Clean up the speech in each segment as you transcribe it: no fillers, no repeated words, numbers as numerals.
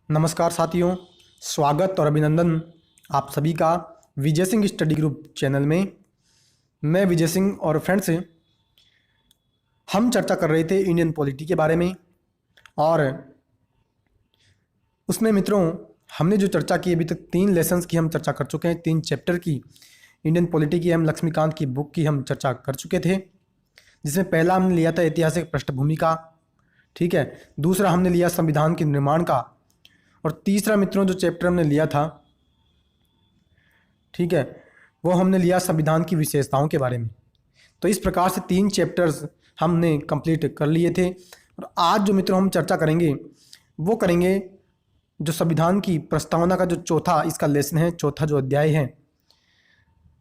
नमस्कार साथियों, स्वागत और अभिनंदन आप सभी का Vijay Singh study group channel में। मैं विजय सिंह और फ्रेंड्स हम चर्चा कर रहे थे इंडियन पॉलिटी के बारे में। और उसमें मित्रों हमने जो चर्चा की अभी तक 3 लेसन्स की हम चर्चा कर चुके हैं। 3 चैप्टर की इंडियन पॉलिटी की हम लक्ष्मीकांत की बुक की हम चर्चा कर चुके थे, जिसमें पहला हमने लिया था ऐतिहासिक पृष्ठभूमि का, ठीक है। दूसरा हमने लिया संविधान के निर्माण का, और तीसरा मित्रों जो चैप्टर हमने लिया था, ठीक है, वो हमने लिया संविधान की विशेषताओं के बारे में। तो इस प्रकार से 3 चैप्टर्स हमने कंप्लीट कर लिए थे। और आज जो मित्रों हम चर्चा करेंगे वो करेंगे जो संविधान की प्रस्तावना का जो चौथा इसका लेसन है, चौथा जो अध्याय है।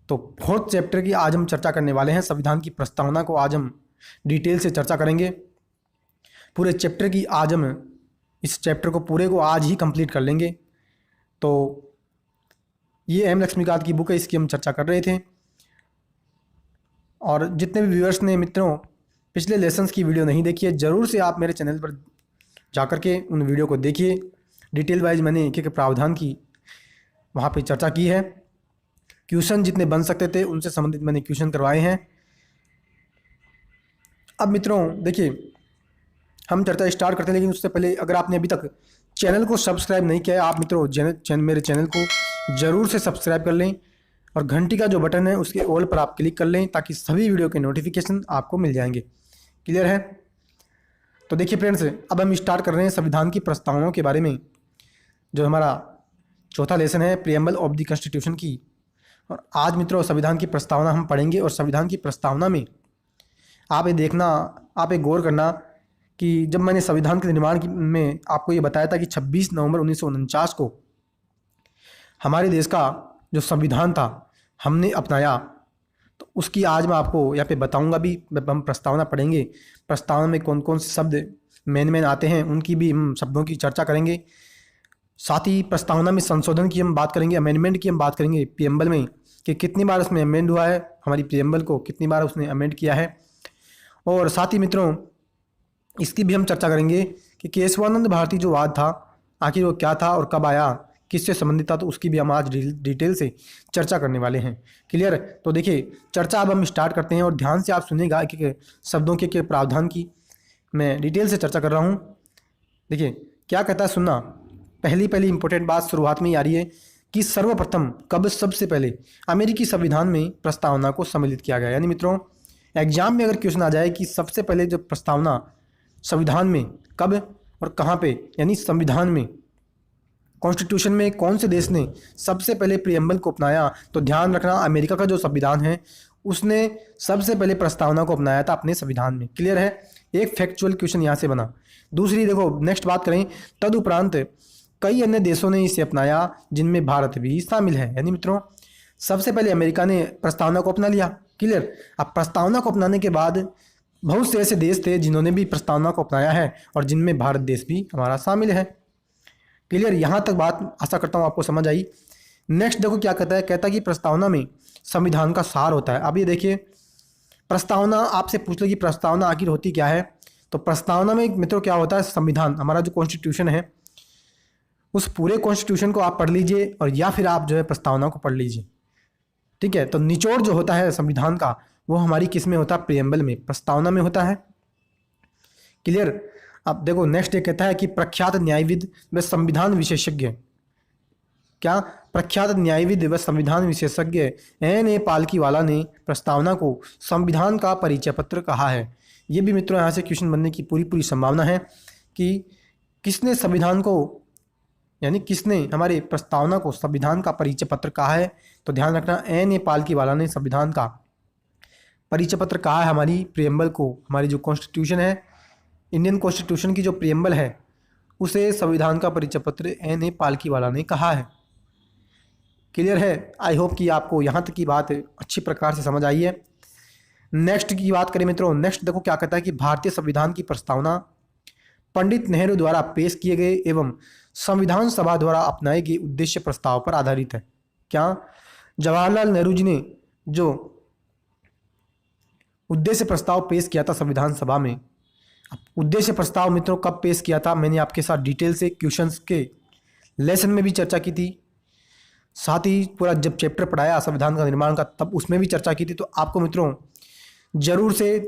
तो 4th चैप्टर की आज हम चर्चा करने वाले हैं। संविधान की प्रस्तावना को आज हम डिटेल से चर्चा करेंगे। पूरे चैप्टर की आज हम इस चैप्टर को पूरे को आज ही कंप्लीट कर लेंगे। तो ये एम लक्ष्मीकांत की बुक है, इसकी हम चर्चा कर रहे थे। और जितने भी व्यूअर्स ने मित्रों पिछले लेसन्स की वीडियो नहीं देखी है, ज़रूर से आप मेरे चैनल पर जाकर के उन वीडियो को देखिए। डिटेल वाइज मैंने एक एक प्रावधान की वहाँ पे चर्चा की है। क्वेश्चन जितने बन सकते थे उनसे संबंधित मैंने क्वेश्चन करवाए हैं। अब मित्रों देखिए, हम चर्चा स्टार्ट करते हैं, लेकिन उससे पहले अगर आपने अभी तक चैनल को सब्सक्राइब नहीं किया है, आप मित्रों मेरे चैनल को ज़रूर से सब्सक्राइब कर लें और घंटी का जो बटन है उसके ऑल पर आप क्लिक कर लें, ताकि सभी वीडियो के नोटिफिकेशन आपको मिल जाएंगे। क्लियर है? तो देखिए फ्रेंड्स, अब हम स्टार्ट कर रहे हैं संविधान की प्रस्तावनाओं के बारे में, जो हमारा चौथा लेसन है प्रीएम्बल ऑफ द कॉन्स्टिट्यूशन की। और आज मित्रों संविधान की प्रस्तावना हम पढ़ेंगे। और संविधान की प्रस्तावना में आप ये देखना, आप ये गौर करना कि जब मैंने संविधान के निर्माण में आपको ये बताया था कि 26 नवंबर 1949 को हमारे देश का जो संविधान था हमने अपनाया, तो उसकी आज मैं आपको यहाँ पे बताऊंगा भी। हम प्रस्तावना पढ़ेंगे, प्रस्तावना में कौन कौन से शब्द मेन आते हैं उनकी भी हम शब्दों की चर्चा करेंगे। साथ ही प्रस्तावना में संशोधन की हम बात करेंगे, अमेंडमेंट की हम बात करेंगे प्रीएम्बल में, कि कितनी बार उसमें अमेंड हुआ है, हमारी प्रीएम्बल को कितनी बार उसने अमेंड किया है। और साथ ही मित्रों इसकी भी हम चर्चा करेंगे कि केशवानंद भारती जो वाद था आखिर वो क्या था और कब आया, किससे संबंधित था, तो उसकी भी हम आज डिटेल से चर्चा करने वाले हैं। क्लियर? तो देखिए चर्चा अब हम स्टार्ट करते हैं और ध्यान से आप सुनिएगा कि शब्दों के प्रावधान की मैं डिटेल से चर्चा कर रहा हूँ। देखिए क्या कहता है, सुनना। पहली इंपॉर्टेंट बात शुरुआत में ही आ रही है कि सर्वप्रथम कब सबसे पहले अमेरिकी संविधान में प्रस्तावना को सम्मिलित किया गया। यानी मित्रों एग्जाम में अगर क्वेश्चन आ जाए कि सबसे पहले जो प्रस्तावना संविधान में कब और कहाँ पे, यानी संविधान में कॉन्स्टिट्यूशन में कौन से देश ने सबसे पहले प्रीएम्बल को अपनाया, तो ध्यान रखना अमेरिका का जो संविधान है उसने सबसे पहले प्रस्तावना को अपनाया था अपने संविधान में। क्लियर है? एक फैक्चुअल क्वेश्चन यहाँ से बना। दूसरी देखो, नेक्स्ट बात करें, तदुपरांत कई अन्य देशों ने इसे अपनाया जिनमें भारत भी शामिल है। यानी मित्रों सबसे पहले अमेरिका ने प्रस्तावना को अपना लिया। क्लियर? अब प्रस्तावना को अपनाने के बाद बहुत से ऐसे देश थे जिन्होंने भी प्रस्तावना को अपनाया है और जिनमें भारत देश भी हमारा शामिल है। क्लियर? यहाँ तक बात आशा करता हूँ आपको समझ आई। नेक्स्ट देखो क्या कहता है, कहता है कि प्रस्तावना में संविधान का सार होता है। अब ये देखिए, प्रस्तावना आपसे पूछ ले कि प्रस्तावना आखिर होती क्या है, तो प्रस्तावना में मित्रों क्या होता है, संविधान हमारा जो कॉन्स्टिट्यूशन है उस पूरे कॉन्स्टिट्यूशन को आप पढ़ लीजिए और या फिर आप जो है प्रस्तावना को पढ़ लीजिए। ठीक है? तो निचोड़ जो होता है संविधान का वो हमारी किस में होता है, प्रीएम्बल में, प्रस्तावना में होता है। क्लियर? अब देखो नेक्स्ट ये कहता है कि प्रख्यात न्यायविद व संविधान विशेषज्ञ, क्या प्रख्यात न्यायविद व संविधान विशेषज्ञ एन पालकीवाला ने प्रस्तावना को संविधान का परिचय पत्र कहा है। ये भी मित्रों यहाँ से क्वेश्चन बनने की पूरी संभावना है कि किसने संविधान को, यानी किसने हमारे प्रस्तावना को संविधान का परिचय पत्र कहा है। तो ध्यान रखना एन पालकीवाला ने संविधान का परिचय पत्र कहा है हमारी प्रीएम्बल को। हमारी जो कॉन्स्टिट्यूशन है, इंडियन कॉन्स्टिट्यूशन की जो प्रीएम्बल है उसे संविधान का परिचय पत्र एन पालकीवाला ने कहा है। क्लियर है? आई होप कि आपको यहाँ तक की बात अच्छी प्रकार से समझ आई है। नेक्स्ट की बात करें मित्रों, नेक्स्ट देखो क्या कहता है कि भारतीय संविधान की प्रस्तावना पंडित नेहरू द्वारा पेश किए गए एवं संविधान सभा द्वारा अपनाए गए उद्देश्य प्रस्ताव पर आधारित है। क्या जवाहरलाल नेहरू जी ने जो उद्देश्य प्रस्ताव पेश किया था संविधान सभा में, उद्देश्य प्रस्ताव मित्रों कब पेश किया था, मैंने आपके साथ डिटेल से क्वेश्चंस के लेसन में भी चर्चा की थी, साथ ही पूरा जब चैप्टर पढ़ाया संविधान का निर्माण का तब उसमें भी चर्चा की थी। तो आपको मित्रों जरूर से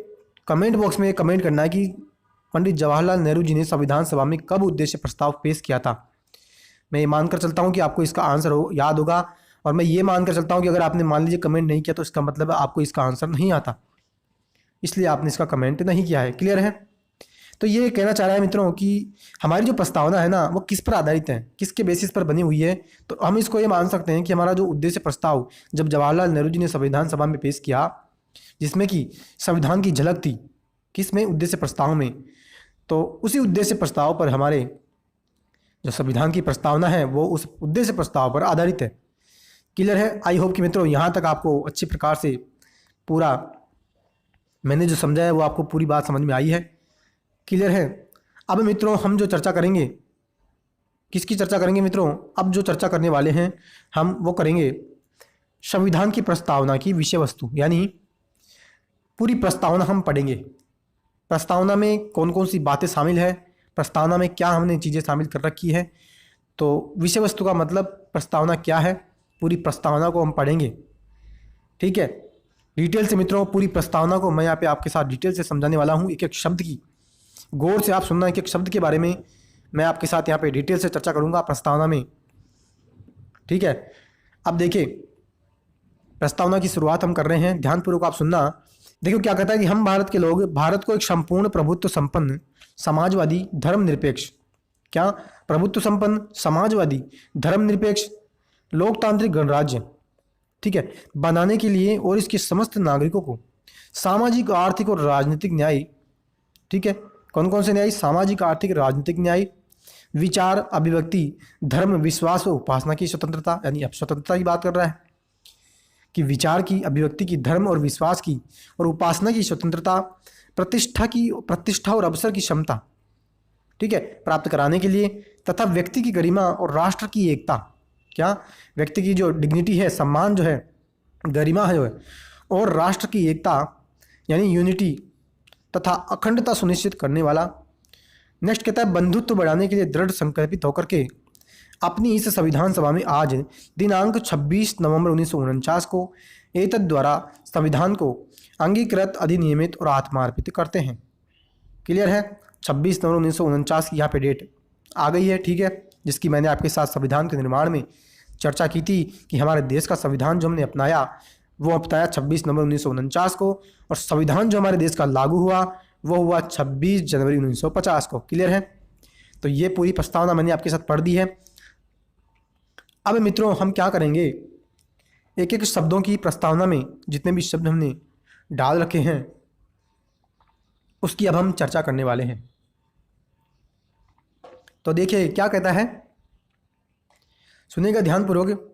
कमेंट बॉक्स में कमेंट करना है कि पंडित जवाहरलाल नेहरू जी ने संविधान सभा में कब उद्देश्य प्रस्ताव पेश किया था। मैं ये मानकर चलता हूँ कि आपको इसका आंसर याद होगा, और मैं ये मानकर चलता हूँ कि अगर आपने मान लीजिए कमेंट नहीं किया तो इसका मतलब है आपको इसका आंसर नहीं आता, इसलिए आपने इसका कमेंट नहीं किया है। क्लियर है? तो ये कहना चाह रहा है मित्रों कि हमारी जो प्रस्तावना है ना वो किस पर आधारित है, किसके बेसिस पर बनी हुई है। तो हम इसको ये मान सकते हैं कि हमारा जो उद्देश्य प्रस्ताव जब जवाहरलाल नेहरू जी ने संविधान सभा में पेश किया, जिसमें कि संविधान की झलक थी, किस में? उद्देश्य प्रस्ताव में। तो उसी उद्देश्य प्रस्ताव पर हमारे जो संविधान की प्रस्तावना है वो उस उद्देश्य प्रस्ताव पर आधारित है। क्लियर है? आई होप कि मित्रों यहाँ तक आपको अच्छी प्रकार से पूरा मैंने जो समझा है वो आपको पूरी बात समझ में आई है। क्लियर है? अब मित्रों हम जो चर्चा करेंगे, किसकी चर्चा करेंगे मित्रों? अब जो चर्चा करने वाले हैं हम वो करेंगे संविधान की प्रस्तावना की विषय वस्तु, यानी पूरी प्रस्तावना हम पढ़ेंगे। प्रस्तावना में कौन कौन सी बातें शामिल है, प्रस्तावना में क्या हमने चीज़ें शामिल कर रखी है। तो विषय वस्तु का मतलब प्रस्तावना क्या है, पूरी प्रस्तावना को हम पढ़ेंगे। ठीक है? डिटेल से मित्रों पूरी प्रस्तावना को मैं यहाँ पे आपके साथ डिटेल से समझाने वाला हूँ, एक एक शब्द की। गौर से आप सुनना, एक एक शब्द के बारे में मैं आपके साथ यहाँ पे डिटेल से चर्चा करूँगा प्रस्तावना में। ठीक है? अब देखिए प्रस्तावना की शुरुआत हम कर रहे हैं, ध्यानपूर्वक आप सुनना। देखो क्या कहता है कि हम भारत के लोग भारत को एक संपूर्ण प्रभुत्व संपन्न समाजवादी धर्मनिरपेक्ष, क्या? प्रभुत्व संपन्न समाजवादी धर्मनिरपेक्ष लोकतांत्रिक गणराज्य, ठीक है, बनाने के लिए और इसके समस्त नागरिकों को सामाजिक आर्थिक और राजनीतिक न्याय, ठीक है, कौन कौन से न्याय? सामाजिक आर्थिक राजनीतिक न्याय, विचार अभिव्यक्ति धर्म विश्वास व उपासना की स्वतंत्रता, यानी अब स्वतंत्रता की बात कर रहा है कि विचार की, अभिव्यक्ति की, धर्म और विश्वास की और उपासना की स्वतंत्रता, प्रतिष्ठा और अवसर की क्षमता, ठीक है, प्राप्त कराने के लिए, तथा व्यक्ति की गरिमा और राष्ट्र की एकता, क्या? व्यक्ति की जो डिग्निटी है, सम्मान जो है, गरिमा है जो है, और राष्ट्र की एकता यानी यूनिटी तथा अखंडता सुनिश्चित करने वाला। नेक्स्ट कहता है बंधुत्व बढ़ाने के लिए दृढ़ संकल्पित होकर के अपनी इस संविधान सभा में आज दिनांक 26 नवंबर 1949 को एतद द्वारा संविधान को अंगीकृत, अधिनियमित और आत्मार्पित करते हैं। क्लियर है? 26 नवंबर 1949 की यहाँ पे डेट आ गई है, ठीक है, जिसकी मैंने आपके साथ संविधान के निर्माण में चर्चा की थी कि हमारे देश का संविधान जो हमने अपनाया वो अपनाया 26 नवंबर 1949 को, और संविधान जो हमारे देश का लागू हुआ वो हुआ 26 जनवरी 1950 को। क्लियर है? तो ये पूरी प्रस्तावना मैंने आपके साथ पढ़ दी है। अब मित्रों हम क्या करेंगे, एक एक शब्दों की प्रस्तावना में जितने भी शब्द हमने डाल रखे हैं उसकी अब हम चर्चा करने वाले हैं। तो देखिए क्या कहता है, सुनिएगा ध्यानपूर्वक।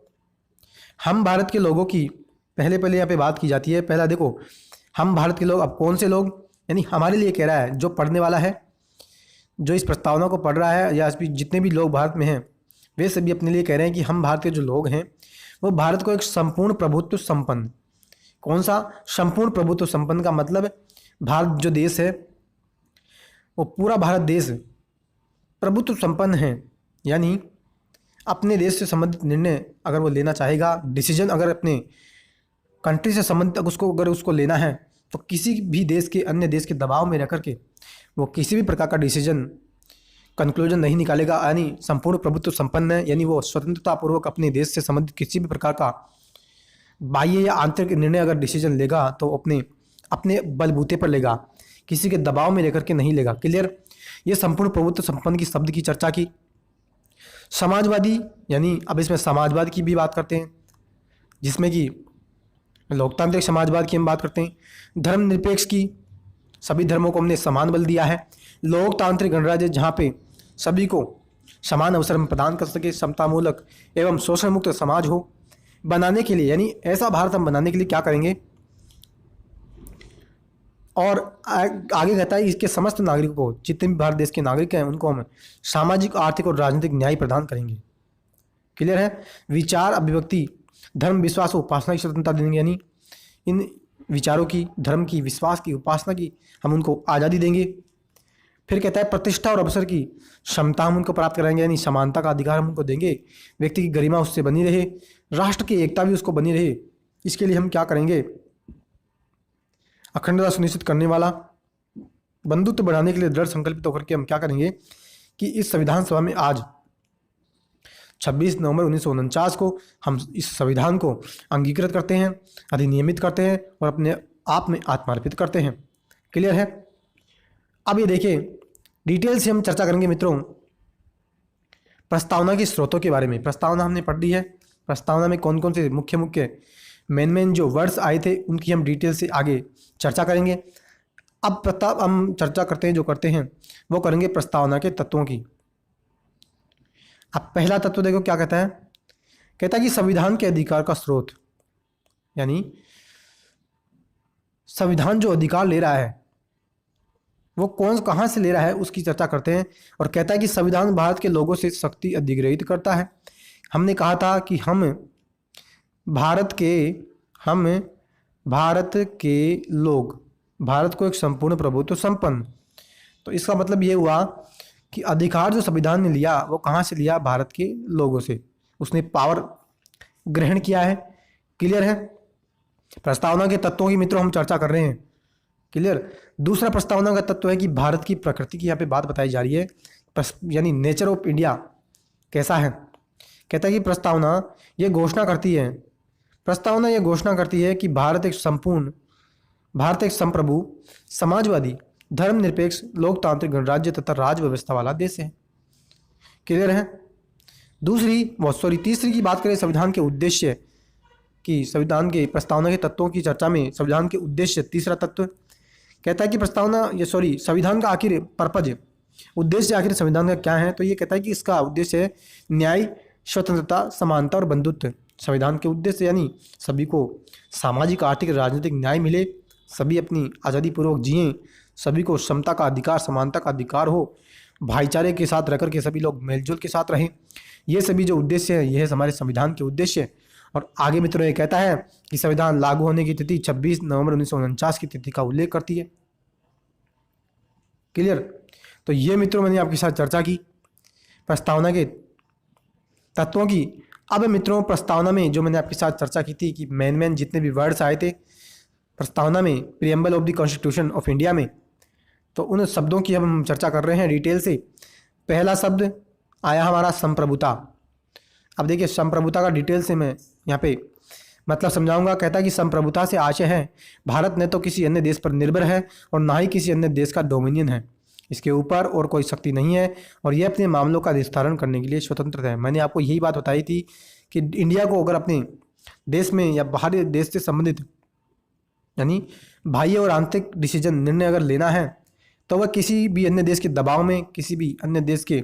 हम भारत के लोगों की पहले यहाँ पे बात की जाती है। पहला देखो, हम भारत के लोग, अब कौन से लोग, यानी हमारे लिए कह रहा है, जो पढ़ने वाला है, जो इस प्रस्तावना को पढ़ रहा है, या जितने भी लोग भारत में हैं वे सभी अपने लिए कह रहे हैं कि हम भारत के जो लोग हैं वो भारत को एक संपूर्ण प्रभुत्व संपन्न, कौन सा? संपूर्ण प्रभुत्व संपन्न का मतलब भारत जो देश है वो पूरा भारत देश प्रभुत्व संपन्न है, यानी अपने देश से संबंधित निर्णय अगर वो लेना चाहेगा, डिसीजन अगर अपने कंट्री से संबंधित अगर उसको लेना है तो किसी भी देश के, अन्य देश के दबाव में रह करके वो किसी भी प्रकार का डिसीजन, कंक्लूजन नहीं निकालेगा। यानी संपूर्ण प्रभुत्व संपन्न है, यानी वो स्वतंत्रतापूर्वक अपने देश से संबंधित किसी भी प्रकार का बाह्य या आंतरिक निर्णय अगर डिसीजन लेगा तो अपने बलबूते पर लेगा, किसी के दबाव में लेकर के नहीं लेगा। क्लियर? ये संपूर्ण प्रभुत्व संपन्न की शब्द की चर्चा की। समाजवादी, यानी अब इसमें समाजवाद की भी बात करते हैं, जिसमें कि लोकतांत्रिक समाजवाद की हम बात करते हैं। धर्मनिरपेक्ष की, सभी धर्मों को हमने समान बल दिया है। लोकतांत्रिक गणराज्य, जहाँ पे सभी को समान अवसर में प्रदान कर सके, समतामूलक एवं शोषण मुक्त समाज हो, बनाने के लिए, यानी ऐसा भारत हम बनाने के लिए क्या करेंगे, और आगे कहता है इसके समस्त नागरिकों को, जितने भी भारत देश के नागरिक हैं उनको हम सामाजिक आर्थिक और राजनीतिक न्याय प्रदान करेंगे। क्लियर है? विचार अभिव्यक्ति धर्म विश्वास और उपासना की स्वतंत्रता देंगे, यानी इन विचारों की, धर्म की, विश्वास की, उपासना की हम उनको आज़ादी देंगे। फिर कहता है प्रतिष्ठा और अवसर की क्षमता हम उनको प्राप्त कराएंगे, यानी समानता का अधिकार हम उनको देंगे, व्यक्ति की गरिमा उससे बनी रहे, राष्ट्र की एकता भी उसको बनी रहे, इसके लिए हम क्या करेंगे, अखंडता सुनिश्चित करने वाला, बंधुत्व बढ़ाने के लिए दृढ़ संकल्पित होकर के हम क्या करेंगे कि इस संविधान सभा में आज 26 नवंबर 1949 को हम इस संविधान को अंगीकृत करते हैं, अधिनियमित करते हैं और अपने आप में आत्मार्पित करते हैं। क्लियर है। अब ये देखिए डिटेल से हम चर्चा करेंगे मित्रों प्रस्तावना के स्रोतों के बारे में। प्रस्तावना हमने पढ़ ली है, प्रस्तावना में कौन कौन से मुख्य मेन जो वर्ड्स आए थे उनकी हम डिटेल से आगे चर्चा करेंगे। अब हम चर्चा करते हैं, जो करते हैं वो करेंगे प्रस्तावना के तत्वों की। अब पहला तत्व देखो क्या कहता है, कहता है कि संविधान के अधिकार का स्रोत, यानी संविधान जो अधिकार ले रहा है वो कहाँ से ले रहा है उसकी चर्चा करते हैं। और कहता है कि संविधान भारत के लोगों से शक्ति अधिग्रहित करता है। हमने कहा था कि हम भारत के लोग, भारत को एक संपूर्ण प्रभुत्व संपन्न, तो इसका मतलब ये हुआ कि अधिकार जो संविधान ने लिया वो कहाँ से लिया, भारत के लोगों से, उसने पावर ग्रहण किया है। क्लियर है। प्रस्तावना के तत्वों की मित्रों हम चर्चा कर रहे हैं। क्लियर। दूसरा प्रस्तावना का तत्व है कि भारत की प्रकृति की यहाँ पे बात बताई जा रही है, यानी नेचर ऑफ इंडिया कैसा है। कहता है कि प्रस्तावना ये घोषणा करती है कि भारत एक संप्रभु, समाजवादी, धर्मनिरपेक्ष, लोकतांत्रिक गणराज्य तथा राज व्यवस्था वाला देश है। क्लियर है। तीसरी की बात करें संविधान के उद्देश्य की, संविधान के प्रस्तावना के तत्वों की चर्चा में संविधान के उद्देश्य, तीसरा तत्व कहता है कि संविधान का आखिर पर्पज, उद्देश्य आखिर संविधान का क्या है, तो ये कहता है कि इसका उद्देश्य है न्याय, स्वतंत्रता, समानता और बंधुत्व। संविधान के उद्देश्य यानी सभी को सामाजिक, आर्थिक, राजनीतिक न्याय मिले, सभी अपनी आज़ादी पूर्वक जिएं, सभी को समता का अधिकार, समानता का अधिकार हो, भाईचारे के साथ रहकर के सभी लोग मेलजोल के साथ रहें। ये सभी जो उद्देश्य है, ये है हमारे संविधान के उद्देश्य। और आगे मित्रों ये कहता है कि संविधान लागू होने की तिथि 26 नवंबर 1949 की तिथि का उल्लेख करती है। क्लियर। तो ये मित्रों मैंने आपके साथ चर्चा की प्रस्तावना के तत्वों की। अब मित्रों प्रस्तावना में जो मैंने आपके साथ चर्चा की थी कि मेन जितने भी वर्ड्स आए थे प्रस्तावना में, preamble of the constitution of India में, तो उन शब्दों की हम चर्चा कर रहे हैं डिटेल से। पहला शब्द आया हमारा संप्रभुता। अब देखिए संप्रभुता का डिटेल से मैं यहाँ पे मतलब समझाऊंगा। कहता है कि संप्रभुता से आशय है भारत न तो किसी अन्य देश पर निर्भर है और ना ही किसी अन्य देश का डोमिनियन है, इसके ऊपर और कोई शक्ति नहीं है और यह अपने मामलों का विस्तारण करने के लिए स्वतंत्र है। मैंने आपको यही बात बताई थी कि इंडिया को अगर अपने देश में या बाहरी देश से संबंधित यानी बाह्य और आंतरिक डिसीजन, निर्णय अगर लेना है तो वह किसी भी अन्य देश के दबाव में, किसी भी अन्य देश के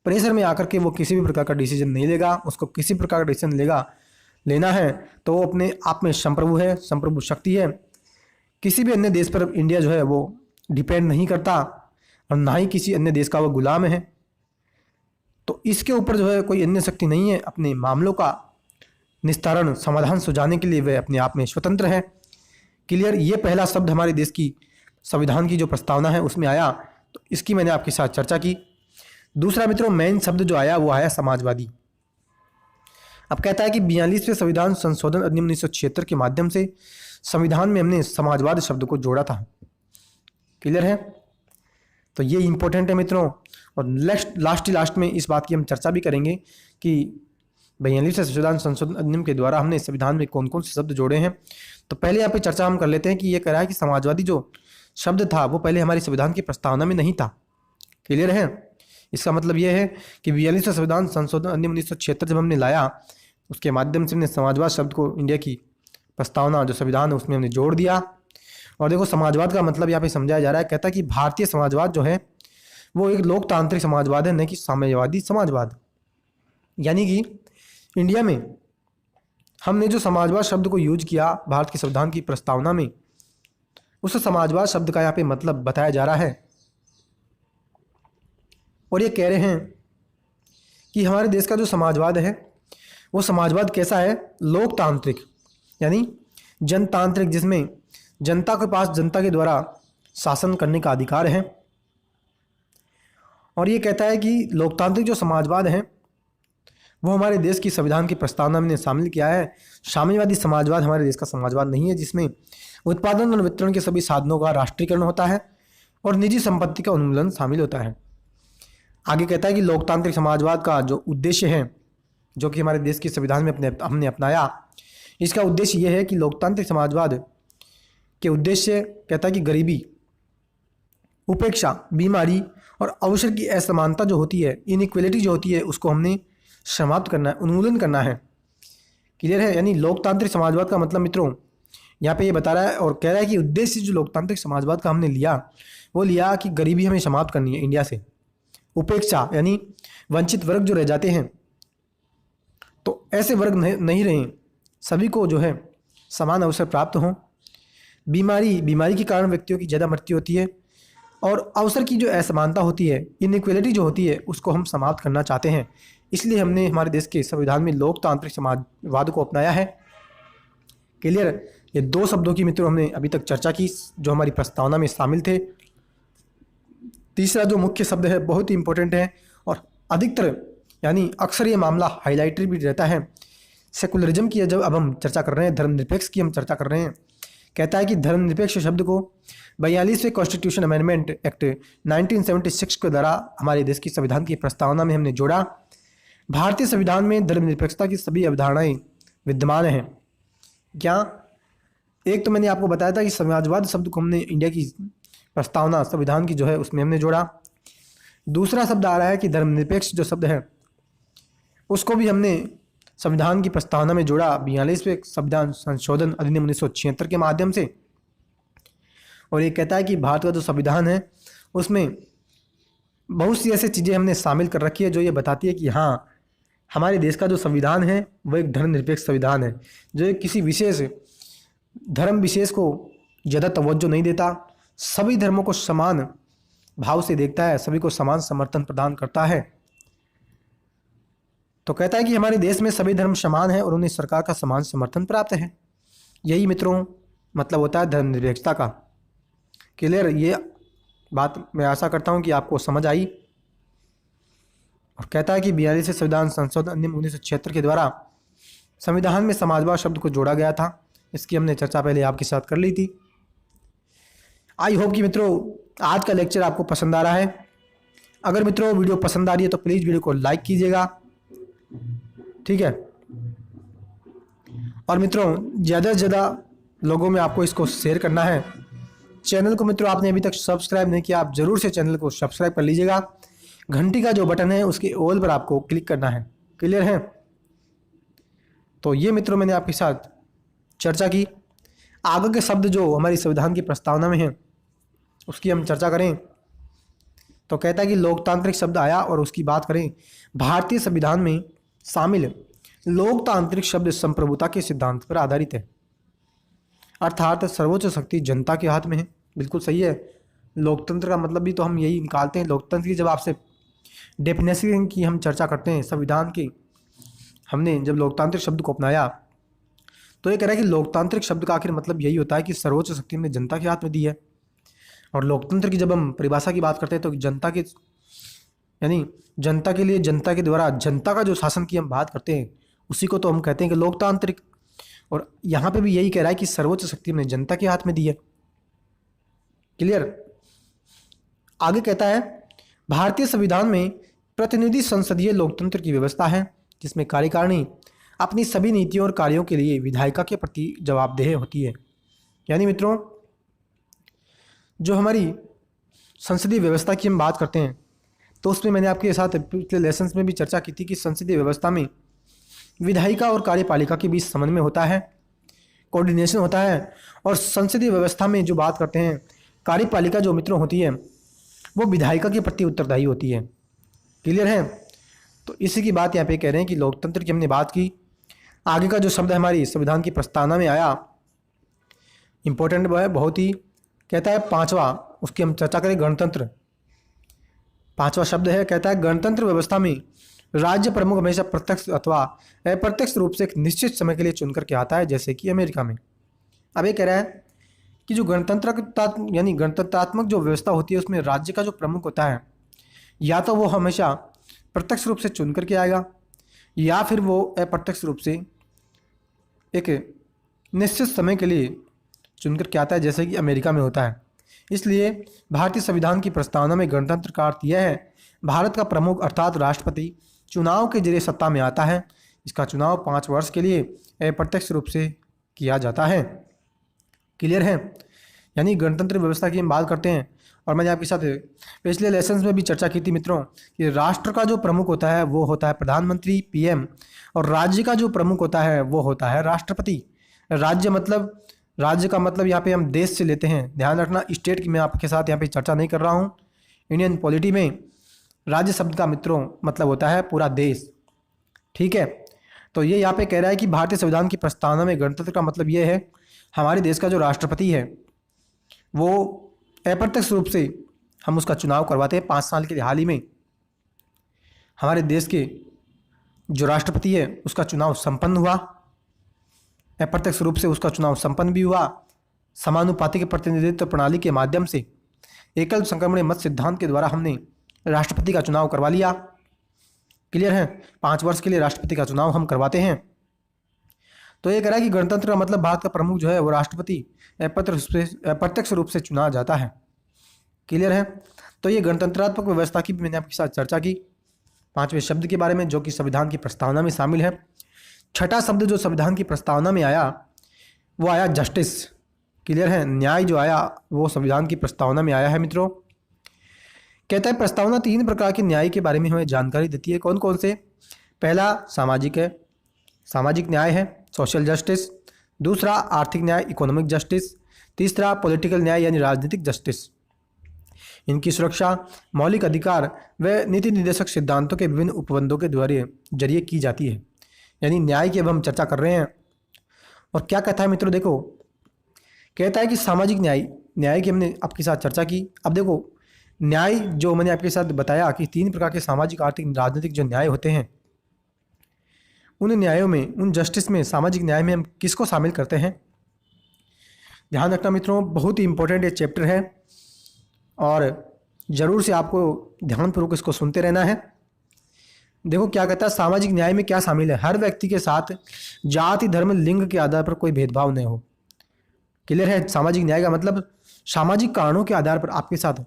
प्रेशर में आकर के वो किसी भी प्रकार का डिसीजन नहीं लेगा। उसको किसी प्रकार का डिसीजन लेना है तो वो अपने आप में संप्रभु है, संप्रभु शक्ति है। किसी भी अन्य देश पर इंडिया जो है वो डिपेंड नहीं करता और ना ही किसी अन्य देश का वो गुलाम है। तो इसके ऊपर जो है कोई अन्य शक्ति नहीं है। अपने मामलों का निस्तारण, समाधान सुझाने के लिए वह अपने आप में स्वतंत्र है। क्लियर। ये पहला शब्द हमारे देश की संविधान की जो प्रस्तावना है उसमें आया, तो इसकी मैंने आपके साथ चर्चा की। दूसरा मित्रों मेन शब्द जो आया वो आया समाजवादी। अब कहता है कि 42वें संविधान संशोधन अधिनियम 1976 के माध्यम से संविधान में हमने समाजवाद शब्द को जोड़ा था। क्लियर है। तो ये इंपॉर्टेंट है मित्रों। और लास्ट में इस बात की हम चर्चा भी करेंगे कि 42वें संशोधन अधिनियम के द्वारा हमने संविधान में कौन कौन से शब्द जोड़े हैं। तो पहले यहाँ पे चर्चा हम कर लेते हैं कि ये कह रहा है कि समाजवादी जो शब्द था वो पहले हमारी संविधान की प्रस्तावना में नहीं था। क्लियर है। इसका मतलब ये है कि 42वें संविधान संशोधन अधिनियम 1976 जब हमने लाया उसके माध्यम से हमने समाजवाद शब्द को इंडिया की प्रस्तावना जो संविधान है उसमें हमने जोड़ दिया। और देखो समाजवाद का मतलब यहाँ पे समझाया जा रहा है। कहता है कि भारतीय समाजवाद जो है वो एक लोकतांत्रिक समाजवाद है, न कि साम्यवादी समाजवाद। यानी कि इंडिया में हमने जो समाजवाद शब्द को यूज किया भारत के संविधान की प्रस्तावना में, उस समाजवाद शब्द का यहाँ पे मतलब बताया जा रहा है। और ये कह रहे हैं कि हमारे देश का जो समाजवाद है वो समाजवाद कैसा है, लोकतांत्रिक यानी जनतांत्रिक, जिसमें जनता के पास जनता के द्वारा शासन करने का अधिकार है। और ये कहता है कि लोकतांत्रिक जो समाजवाद है वो हमारे देश की संविधान की प्रस्तावना में शामिल किया है। साम्यवादी समाजवाद हमारे देश का समाजवाद नहीं है, जिसमें उत्पादन और वितरण के सभी साधनों का राष्ट्रीयकरण होता है और निजी संपत्ति का उन्मूलन शामिल होता है। आगे कहता है कि लोकतांत्रिक समाजवाद का जो उद्देश्य है, जो कि हमारे देश की संविधान में हमने अपनाया, इसका उद्देश्य यह है कि लोकतांत्रिक समाजवाद के उद्देश्य कहता है कि गरीबी, उपेक्षा, बीमारी और अवसर की असमानता जो होती है, इनइक्वलिटी जो होती है, उसको हमने समाप्त करना है, उन्मूलन करना है। क्लियर है? यानी लोकतांत्रिक समाजवाद का मतलब मित्रों यहाँ पे ये बता रहा है और कह रहा है कि उद्देश्य जो लोकतांत्रिक समाजवाद का हमने लिया वो लिया कि गरीबी हमें समाप्त करनी है इंडिया से, उपेक्षा यानी वंचित वर्ग जो रह जाते हैं तो ऐसे वर्ग नहीं रहे, सभी को जो है समान अवसर प्राप्त हों। बीमारी के कारण व्यक्तियों की ज़्यादा मृत्यु होती है और अवसर की जो असमानता होती है, इनइक्वलिटी जो होती है, उसको हम समाप्त करना चाहते हैं। इसलिए हमने हमारे देश के संविधान में लोकतांत्रिक समाजवाद को अपनाया है। क्लियर? ये दो शब्दों की मित्रों हमने अभी तक चर्चा की जो हमारी प्रस्तावना में शामिल थे। तीसरा जो मुख्य शब्द है बहुत ही इंपॉर्टेंट है और अधिकतर यानी अक्सर ये मामला हाईलाइटेड भी रहता है। सेकुलरिज्म की जब अब हम चर्चा कर रहे हैं, धर्मनिरपेक्ष की हम चर्चा कर रहे हैं, कहता है कि धर्मनिरपेक्ष शब्द को 42वें कॉन्स्टिट्यूशन अमेंडमेंट एक्ट 1976 के द्वारा हमारे देश की संविधान की प्रस्तावना में हमने जोड़ा। भारतीय संविधान में धर्मनिरपेक्षता की सभी अवधारणाएं विद्यमान हैं। क्या? एक तो मैंने आपको बताया था कि समाजवाद शब्द को हमने इंडिया की प्रस्तावना संविधान की जो है उसमें हमने जोड़ा। दूसरा शब्द आ रहा है कि धर्मनिरपेक्ष जो शब्द है उसको भी हमने संविधान की प्रस्तावना में जोड़ा 42वें संविधान संशोधन अधिनियम 1976 के माध्यम से। और ये कहता है कि भारत का जो संविधान है उसमें बहुत सी ऐसी चीज़ें हमने शामिल कर रखी है जो ये बताती है कि हाँ, हमारे देश का जो संविधान है वो एक धर्मनिरपेक्ष संविधान है, जो एक किसी विशेष धर्म विशेष को ज़्यादा तवज्जो नहीं देता, सभी धर्मों को समान भाव से देखता है, सभी को समान समर्थन प्रदान करता है। तो कहता है कि हमारे देश में सभी धर्म समान हैं और उन्हें सरकार का समान समर्थन प्राप्त है। यही मित्रों मतलब होता है धर्मनिरपेक्षता का। क्लियर? ये बात मैं आशा करता हूँ कि आपको समझ आई। और कहता है कि 42वें संविधान संशोधन अधिनियम 1976 के द्वारा संविधान में समाजवाद शब्द को जोड़ा गया था। इसकी हमने चर्चा पहले आपके साथ कर ली थी। आई होप कि मित्रों आज का लेक्चर आपको पसंद आ रहा है। अगर मित्रों वीडियो पसंद आ रही है तो प्लीज़ वीडियो को लाइक कीजिएगा, ठीक है? और मित्रों ज़्यादा से ज़्यादा लोगों में आपको इसको शेयर करना है। चैनल को मित्रों आपने अभी तक सब्सक्राइब नहीं किया, आप ज़रूर से चैनल को सब्सक्राइब कर लीजिएगा। घंटी का जो बटन है उसके ऑल पर आपको क्लिक करना है। क्लियर है? तो ये मित्रों मैंने आपके साथ चर्चा की। आगे के शब्द जो हमारी संविधान की प्रस्तावना में है उसकी हम चर्चा करें तो कहता है कि लोकतांत्रिक शब्द आया और उसकी बात करें। भारतीय संविधान में शामिल लोकतांत्रिक शब्द संप्रभुता के सिद्धांत पर आधारित है, अर्थात सर्वोच्च शक्ति जनता के हाथ में है। बिल्कुल सही है। लोकतंत्र का मतलब भी तो हम यही निकालते हैं। लोकतंत्र की जब आपसे डेफिनेशन की हम चर्चा करते हैं संविधान की, हमने जब लोकतांत्रिक शब्द को अपनाया तो ये कह रहा है कि लोकतांत्रिक शब्द का आखिर मतलब यही होता है कि सर्वोच्च शक्ति हमने जनता के हाथ में दी है। और लोकतंत्र की जब हम परिभाषा की बात करते हैं तो जनता के यानी जनता के लिए जनता के द्वारा जनता का जो शासन की हम बात करते हैं उसी को तो हम कहते हैं कि लोकतांत्रिक। और यहाँ पे भी यही कह रहा है कि सर्वोच्च शक्ति हमने जनता के हाथ में दी है। क्लियर? आगे कहता है भारतीय संविधान में प्रतिनिधि संसदीय लोकतंत्र की व्यवस्था है जिसमें कार्यकारिणी अपनी सभी नीतियों और कार्यों के लिए विधायिका के प्रति जवाबदेह होती है। यानी मित्रों जो हमारी संसदीय व्यवस्था की हम बात करते हैं तो उसमें मैंने आपके साथ पिछले लेसन्स में भी चर्चा की थी कि संसदीय व्यवस्था में विधायिका और कार्यपालिका के बीच समन्वय होता है, कोऑर्डिनेशन होता है। और संसदीय व्यवस्था में जो बात करते हैं कार्यपालिका जो मित्रों होती है वो विधायिका के प्रति उत्तरदायी होती है। क्लियर है? तो इसी की बात यहाँ पे कह रहे हैं कि लोकतंत्र की हमने बात की। आगे का जो शब्द हमारी संविधान की प्रस्तावना में आया इंपॉर्टेंट वो है बहुत ही, कहता है पांचवा, उसकी हम चर्चा करें गणतंत्र। पांचवा शब्द है, कहता है गणतंत्र व्यवस्था में राज्य प्रमुख हमेशा प्रत्यक्ष अथवा अप्रत्यक्ष रूप से एक निश्चित समय के लिए चुन करके आता है, जैसे कि अमेरिका में। अब ये कह रहा है कि जो गणतंत्र यानी गणतंत्रात्मक जो व्यवस्था होती है उसमें राज्य का जो प्रमुख होता है या तो वो हमेशा प्रत्यक्ष रूप से चुन करके आएगा या फिर वो अप्रत्यक्ष रूप से एक निश्चित समय के लिए चुन करके आता है, जैसे कि अमेरिका में होता है। इसलिए भारतीय संविधान की प्रस्तावना में गणतंत्र का अर्थ यह है, भारत का प्रमुख अर्थात राष्ट्रपति चुनाव के जरिए सत्ता में आता है। इसका चुनाव 5 वर्ष के लिए अप्रत्यक्ष रूप से किया जाता है। क्लियर है? यानी गणतंत्र व्यवस्था की हम बात करते हैं, और मैंने आपके साथ पिछले लेसन्स में भी चर्चा की थी मित्रों कि राष्ट्र का जो प्रमुख होता है वो होता है प्रधानमंत्री पीएम, और राज्य का जो प्रमुख होता है वो होता है राष्ट्रपति। राज्य का मतलब यहाँ पे हम देश से लेते हैं, ध्यान रखना। स्टेट की मैं आपके साथ यहाँ पे चर्चा नहीं कर रहा हूँ। इंडियन पॉलिटी में राज्य शब्द का मित्रों मतलब होता है पूरा देश। ठीक है, तो ये यहाँ पे कह रहा है कि भारतीय संविधान की प्रस्तावना में गणतंत्र का मतलब ये है, हमारे देश का जो राष्ट्रपति है वो अप्रत्यक्ष रूप से हम उसका चुनाव करवाते हैं 5 साल के लिए। हाल ही में हमारे देश के जो राष्ट्रपति है उसका चुनाव संपन्न हुआ, अप्रत्यक्ष रूप से उसका चुनाव संपन्न भी हुआ। समानुपातिक प्रतिनिधित्व प्रणाली के माध्यम से एकल संक्रमण मत सिद्धांत के द्वारा हमने राष्ट्रपति का चुनाव करवा लिया। क्लियर है? 5 वर्ष के लिए राष्ट्रपति का चुनाव हम करवाते हैं। तो ये कह रहा है कि गणतंत्र का मतलब भारत का प्रमुख जो है वो राष्ट्रपति अप्रत्यक्ष रूप से चुना जाता है। क्लियर है? तो ये गणतंत्रात्मक व्यवस्था की भी मैंने आपके साथ चर्चा की 5वें शब्द के बारे में, जो कि संविधान की प्रस्तावना में शामिल है। छठा शब्द जो संविधान की प्रस्तावना में आया वो आया जस्टिस। क्लियर है? न्याय जो आया वो संविधान की प्रस्तावना में आया है मित्रों। कहता है प्रस्तावना 3 प्रकार के न्याय के बारे में हमें जानकारी देती है। कौन कौन से? पहला सामाजिक है, सामाजिक न्याय है, सोशल जस्टिस। दूसरा आर्थिक न्याय, इकोनॉमिक जस्टिस। तीसरा पॉलिटिकल न्याय यानी राजनीतिक जस्टिस। इनकी सुरक्षा मौलिक अधिकार व नीति निर्देशक सिद्धांतों के विभिन्न उपबंधों के जरिए की जाती है। यानी न्याय की अब हम चर्चा कर रहे हैं। और क्या कहता है मित्रों, देखो कहता है कि सामाजिक न्याय की हमने आपके साथ चर्चा की। अब देखो न्याय जो मैंने आपके साथ बताया कि 3 प्रकार के सामाजिक, आर्थिक, राजनीतिक जो न्याय होते हैं, उन न्यायों में, उन जस्टिस में, सामाजिक न्याय में हम किसको शामिल करते हैं? ध्यान रखना मित्रों, बहुत ही इंपॉर्टेंट ये चैप्टर है और ज़रूर से आपको ध्यानपूर्वक इसको सुनते रहना है। देखो क्या कहता है, सामाजिक न्याय में क्या शामिल है? हर व्यक्ति के साथ जाति, धर्म, लिंग के आधार पर कोई भेदभाव नहीं हो। क्लियर है? सामाजिक न्याय का मतलब सामाजिक कारणों के आधार पर आपके साथ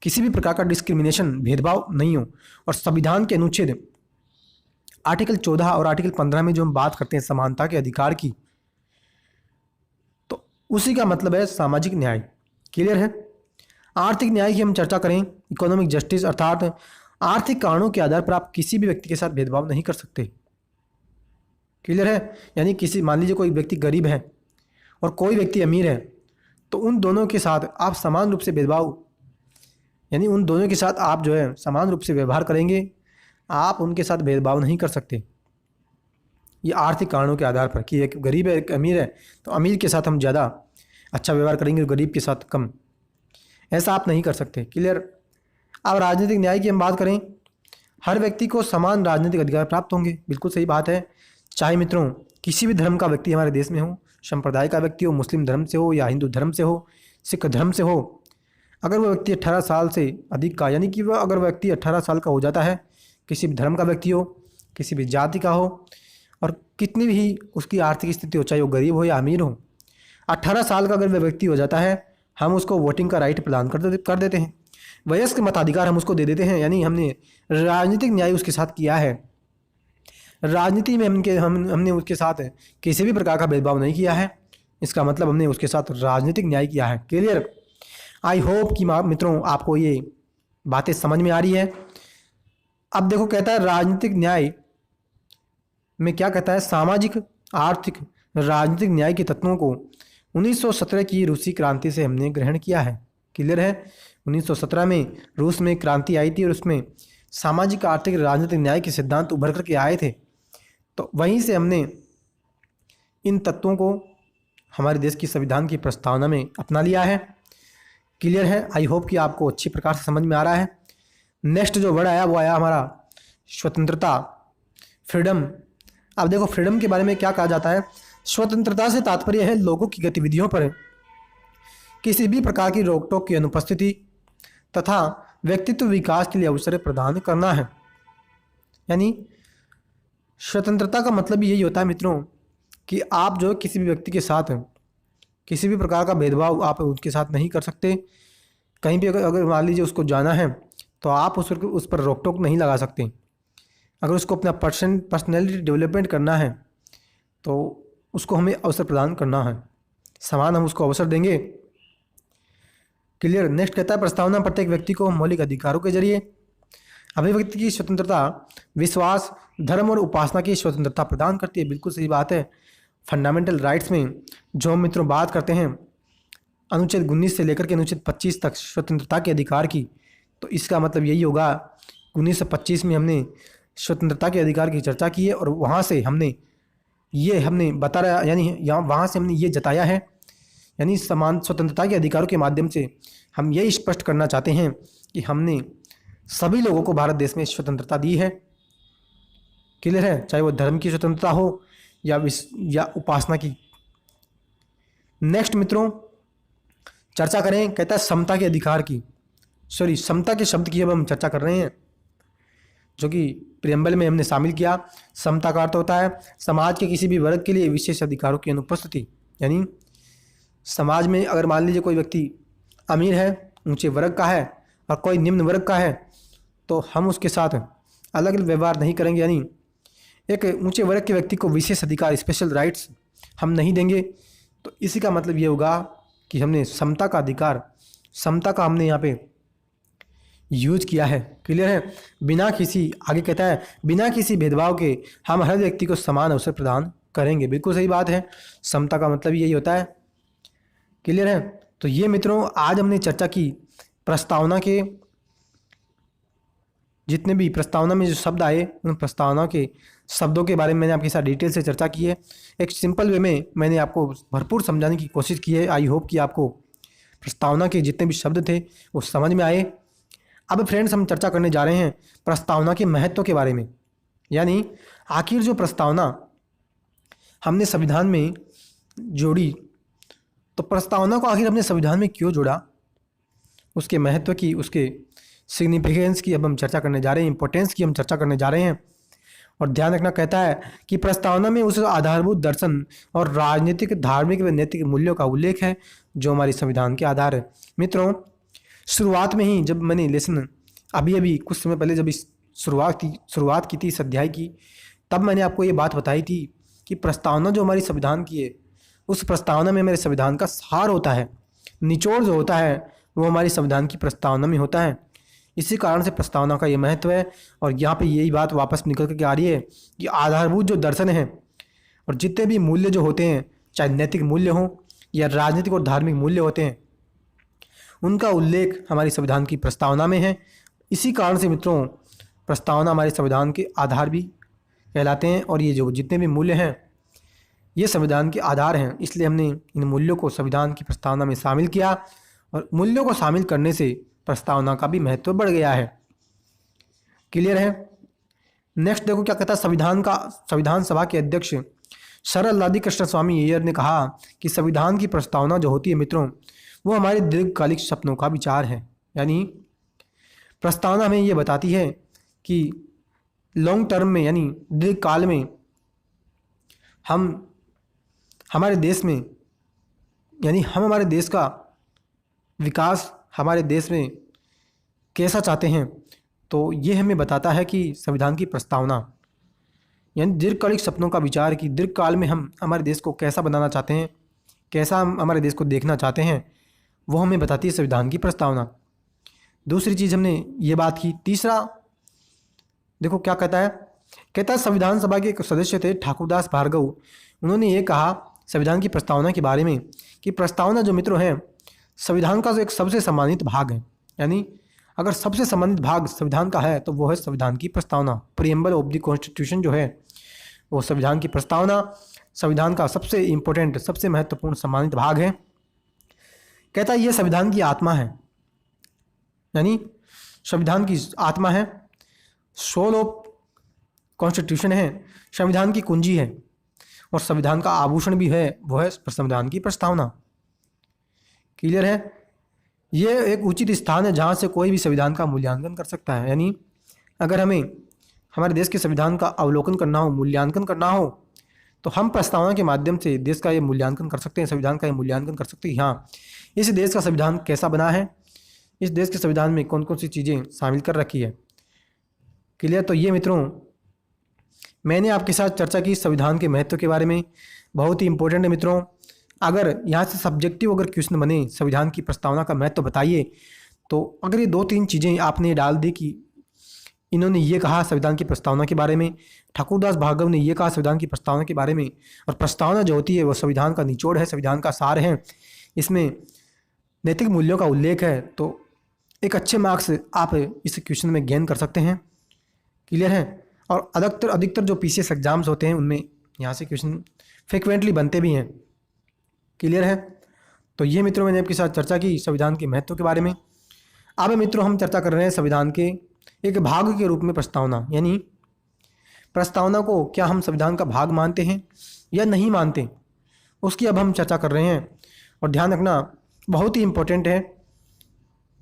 किसी भी प्रकार का डिस्क्रिमिनेशन, भेदभाव नहीं हो। और संविधान के अनुच्छेद आर्टिकल 14 और आर्टिकल 15 में जो हम बात करते हैं समानता के अधिकार की, तो उसी का मतलब है सामाजिक न्याय। क्लियर है? आर्थिक न्याय की हम चर्चा करें, इकोनॉमिक जस्टिस, अर्थात आर्थिक कारणों के आधार पर आप किसी भी व्यक्ति के साथ भेदभाव नहीं कर सकते। क्लियर है? यानी किसी, मान लीजिए कोई व्यक्ति गरीब है और कोई व्यक्ति अमीर है, तो उन दोनों के साथ आप समान रूप से भेदभाव, यानी उन दोनों के साथ आप जो है समान रूप से व्यवहार करेंगे, आप उनके साथ भेदभाव नहीं कर सकते। ये आर्थिक कारणों के आधार पर कि एक गरीब है, एक अमीर है, तो अमीर के साथ हम ज़्यादा अच्छा व्यवहार करेंगे, गरीब के साथ कम, ऐसा आप नहीं कर सकते। क्लियर? अब राजनीतिक न्याय की हम बात करें, हर व्यक्ति को समान राजनीतिक अधिकार प्राप्त होंगे। बिल्कुल सही बात है। चाहे मित्रों किसी भी धर्म का व्यक्ति हमारे देश में हो, संप्रदाय का व्यक्ति हो, मुस्लिम धर्म से हो या हिंदू धर्म से हो, सिख धर्म से हो, अगर वह व्यक्ति 18 साल से अधिक का, यानी कि वह अगर व्यक्ति 18 साल का हो जाता है, किसी भी धर्म का व्यक्ति हो, किसी भी जाति का हो, और कितनी भी उसकी आर्थिक स्थिति हो, चाहे वो गरीब हो या अमीर हो, 18 साल का अगर वह व्यक्ति हो जाता है, हम उसको वोटिंग का राइट प्रदान कर देते हैं, वयस्क मताधिकार हम उसको दे देते हैं। यानी हमने राजनीतिक न्याय उसके साथ किया है। राजनीति में हमने उसके साथ किसी भी प्रकार का भेदभाव नहीं किया है। इसका मतलब हमने उसके साथ राजनीतिक न्याय किया है। क्लियर? आई होप कि मित्रों आपको ये बातें समझ में आ रही है। अब देखो कहता है राजनीतिक न्याय में क्या कहता है, सामाजिक, आर्थिक, राजनीतिक न्याय के तत्वों को 1917 की रूसी क्रांति से हमने ग्रहण किया है। क्लियर है? 1917 में रूस में क्रांति आई थी और उसमें सामाजिक, आर्थिक, राजनीतिक न्याय के सिद्धांत उभर करके आए थे। तो वहीं से हमने इन तत्वों को हमारे देश की संविधान की प्रस्तावना में अपना लिया है। क्लियर है? आई होप कि आपको अच्छी प्रकार से समझ में आ रहा है। नेक्स्ट जो वर्ड आया वो आया हमारा स्वतंत्रता, फ्रीडम। अब देखो फ्रीडम के बारे में क्या कहा जाता है, स्वतंत्रता से तात्पर्य है लोगों की गतिविधियों पर किसी भी प्रकार की रोक टोक की अनुपस्थिति तथा व्यक्तित्व विकास के लिए अवसर प्रदान करना है। यानी स्वतंत्रता का मतलब यही होता है मित्रों कि आप जो किसी भी व्यक्ति के साथ किसी भी प्रकार का भेदभाव आप उसके साथ नहीं कर सकते। कहीं भी अगर मान लीजिए उसको जाना है तो आप उस पर रोक टोक नहीं लगा सकते। अगर उसको अपना पर्सनैलिटी डेवलपमेंट करना है तो उसको हमें अवसर प्रदान करना है, समान हम उसको अवसर देंगे। क्लियर। नेक्स्ट कहता है प्रस्तावना प्रत्येक व्यक्ति को मौलिक अधिकारों के जरिए अभिव्यक्ति की स्वतंत्रता, विश्वास, धर्म और उपासना की स्वतंत्रता प्रदान करती है। बिल्कुल सही बात है। फंडामेंटल राइट्स में जो हम मित्रों बात करते हैं अनुच्छेद 19 से लेकर के अनुच्छेद 25 तक स्वतंत्रता के अधिकार की, तो इसका मतलब यही होगा 1925 में हमने स्वतंत्रता के अधिकार की चर्चा की है और वहाँ से हमने बताया, यानी यहाँ वहाँ से हमने ये जताया है, यानी समान स्वतंत्रता के अधिकारों के माध्यम से हम ये स्पष्ट करना चाहते हैं कि हमने सभी लोगों को भारत देश में स्वतंत्रता दी है। क्लियर है। चाहे वो धर्म की स्वतंत्रता हो या उपासना की। नेक्स्ट मित्रों चर्चा करें, कहता है समता के अधिकार की, समता के शब्द की अब हम चर्चा कर रहे हैं, जो कि प्रियम्बल में हमने शामिल किया। समता का अर्थ होता है समाज के किसी भी वर्ग के लिए विशेष अधिकारों की अनुपस्थिति। यानी समाज में अगर मान लीजिए कोई व्यक्ति अमीर है, ऊंचे वर्ग का है, और कोई निम्न वर्ग का है, तो हम उसके साथ अलग अलग व्यवहार नहीं करेंगे। यानी एक ऊंचे वर्ग के व्यक्ति को विशेष अधिकार, स्पेशल राइट्स हम नहीं देंगे। तो इसी का मतलब ये होगा कि हमने समता का अधिकार, समता का हमने यहाँ पे यूज किया है। क्लियर है। बिना किसी, आगे कहता है बिना किसी भेदभाव के हम हर व्यक्ति को समान अवसर प्रदान करेंगे। बिल्कुल सही बात है। समता का मतलब यही होता है। क्लियर है। तो ये मित्रों आज हमने चर्चा की प्रस्तावना के, जितने भी प्रस्तावना में जो शब्द आए उन प्रस्तावना के शब्दों के बारे में मैंने आपके साथ डिटेल से चर्चा की है। एक सिंपल वे में मैंने आपको भरपूर समझाने की कोशिश की है। आई होप कि आपको प्रस्तावना के जितने भी शब्द थे वो समझ में आए। अब फ्रेंड्स हम चर्चा करने जा रहे हैं प्रस्तावना के महत्व के बारे में। यानी आखिर जो प्रस्तावना हमने संविधान में जोड़ी, तो प्रस्तावना को आखिर हमने संविधान में क्यों जोड़ा, उसके महत्व की, उसके सिग्निफिकेंस की अब हम चर्चा करने जा रहे हैं, इंपॉर्टेंस की हम चर्चा करने जा रहे हैं। और ध्यान रखना, कहता है कि प्रस्तावना में उस आधारभूत दर्शन और राजनीतिक, धार्मिक व नैतिक मूल्यों का उल्लेख है जो हमारे संविधान के आधार है। मित्रों शुरुआत में ही जब मैंने लेसन अभी कुछ समय पहले जब इस शुरुआत की थी इस अध्याय की, तब मैंने आपको ये बात बताई थी कि प्रस्तावना जो हमारी संविधान की है, उस प्रस्तावना में मेरे संविधान का सार होता है, निचोड़ जो होता है वो हमारी संविधान की प्रस्तावना में होता है। इसी कारण से प्रस्तावना का ये महत्व है। और यहाँ पे यही बात वापस निकल करके आ रही है कि आधारभूत जो दर्शन है और जितने भी मूल्य जो होते हैं, चाहे नैतिक मूल्य हो या राजनीतिक और धार्मिक मूल्य होते हैं, उनका उल्लेख हमारी संविधान की प्रस्तावना में है। इसी कारण से मित्रों प्रस्तावना हमारे संविधान के आधार भी कहलाते हैं। और ये जो जितने भी मूल्य हैं ये संविधान के आधार हैं, इसलिए हमने इन मूल्यों को संविधान की प्रस्तावना में शामिल किया। और मूल्यों को शामिल करने से प्रस्तावना का भी महत्व बढ़ गया है। क्लियर है। नेक्स्ट देखो क्या कहता है संविधान सभा के अध्यक्ष शरद लादी कृष्ण स्वामी अय्यर ने कहा कि संविधान की प्रस्तावना जो होती है मित्रों वो हमारे दीर्घकालिक सपनों का विचार है। यानी प्रस्तावना हमें ये बताती है कि लॉन्ग टर्म में, यानी दीर्घकाल में हम हमारे देश में, यानी हम हमारे देश का विकास हमारे देश में कैसा चाहते हैं, तो ये हमें बताता है कि संविधान की प्रस्तावना यानी दीर्घकालिक सपनों का विचार कि दीर्घकाल में हम हमारे देश को कैसा बनाना चाहते हैं, कैसा हम हमारे देश को देखना चाहते हैं, वो हमें बताती है संविधान की प्रस्तावना। दूसरी चीज़ हमने ये बात की। तीसरा देखो क्या कहता है संविधान सभा के एक सदस्य थे ठाकुरदास भार्गव, उन्होंने ये कहा संविधान की प्रस्तावना के बारे में कि प्रस्तावना जो मित्रों है संविधान का जो एक सबसे सम्मानित भाग है। यानी अगर सबसे सम्मानित भाग संविधान का है तो वो है संविधान की प्रस्तावना। प्रीएम्बल ऑफ द कॉन्स्टिट्यूशन जो है वो संविधान की प्रस्तावना संविधान का सबसे इम्पोर्टेंट, सबसे महत्वपूर्ण सम्मानित भाग है। कहता है ये संविधान की आत्मा है, यानी संविधान की आत्मा है, सोल ऑफ कॉन्स्टिट्यूशन है, संविधान की कुंजी है और संविधान का आभूषण भी है, वो है संविधान की प्रस्तावना। क्लियर है। ये एक उचित स्थान है जहाँ से कोई भी संविधान का मूल्यांकन कर सकता है। यानी अगर हमें हमारे देश के संविधान का अवलोकन करना हो, मूल्यांकन करना हो, तो हम प्रस्तावना के माध्यम से देश का ये मूल्यांकन कर सकते हैं, संविधान का ये मूल्यांकन कर सकते हैं। हाँ, इस देश का संविधान कैसा बना है, इस देश के संविधान में कौन कौन सी चीज़ें शामिल कर रखी है। क्लियर? तो ये मित्रों मैंने आपके साथ चर्चा की संविधान के महत्व के बारे में। बहुत ही इंपॉर्टेंट है मित्रों। अगर यहाँ से सब्जेक्टिव अगर क्वेश्चन बने संविधान की प्रस्तावना का महत्व बताइए, तो अगर ये 2-3 चीज़ें आपने डाल दी कि इन्होंने ये कहा संविधान की प्रस्तावना के बारे में, ठाकुरदास भार्गव ने ये कहा संविधान की प्रस्तावना के बारे में, और प्रस्तावना जो होती है वो संविधान का निचोड़ है, संविधान का सार है, इसमें नैतिक मूल्यों का उल्लेख है, तो एक अच्छे मार्क्स आप इस क्वेश्चन में गेन कर सकते हैं। क्लियर है? और अधिकतर जो पीसीएस एग्जाम्स होते हैं उनमें यहाँ से क्वेश्चन फ्रिक्वेंटली बनते भी हैं। क्लियर है? तो ये मित्रों मैंने आपके साथ चर्चा की संविधान के महत्व के बारे में। अब मित्रों हम चर्चा कर रहे हैं संविधान के एक भाग के रूप में प्रस्तावना, यानी प्रस्तावना को क्या हम संविधान का भाग मानते हैं या नहीं मानते, उसकी अब हम चर्चा कर रहे हैं। और ध्यान रखना बहुत ही इंपॉर्टेंट है।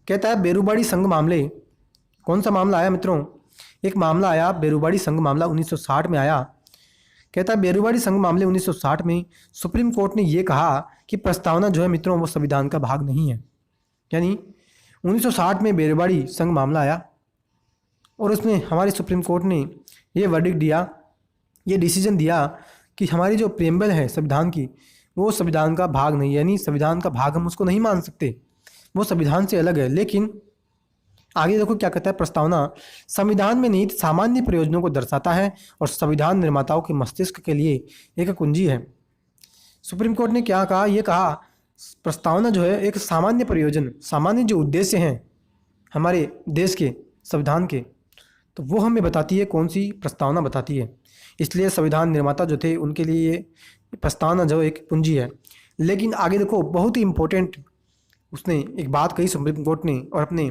कहता है बेरूबाड़ी संघ मामले। कौन सा मामला आया मित्रों? एक मामला आया बेरूबाड़ी संघ मामला 1960 में आया। कहता है बेरूबाड़ी संघ मामले 1960 में सुप्रीम कोर्ट ने ये कहा कि प्रस्तावना जो है मित्रों वो संविधान का भाग नहीं है। यानी 1960 में बेरूबाड़ी संघ मामला आया और उसमें हमारे सुप्रीम कोर्ट ने ये वर्डिक्ट दिया, ये डिसीजन दिया कि हमारी जो प्रेम्बल है संविधान की वो संविधान का भाग नहीं है, यानी संविधान का भाग हम उसको नहीं मान सकते, वो संविधान से अलग है। लेकिन आगे देखो क्या कहता है, प्रस्तावना संविधान में निहित सामान्य प्रयोजनों को दर्शाता है और संविधान निर्माताओं के मस्तिष्क के लिए एक कुंजी है। सुप्रीम कोर्ट ने क्या कहा? ये कहा प्रस्तावना जो है एक सामान्य प्रयोजन, सामान्य जो उद्देश्य हैं हमारे देश के संविधान के, तो वो हमें बताती है। कौन सी? प्रस्तावना बताती है। इसलिए संविधान निर्माता जो थे उनके लिए ये प्रस्तावना जो एक पूंजी है। लेकिन आगे देखो बहुत ही इंपॉर्टेंट उसने एक बात कही सुप्रीम कोर्ट ने, और अपने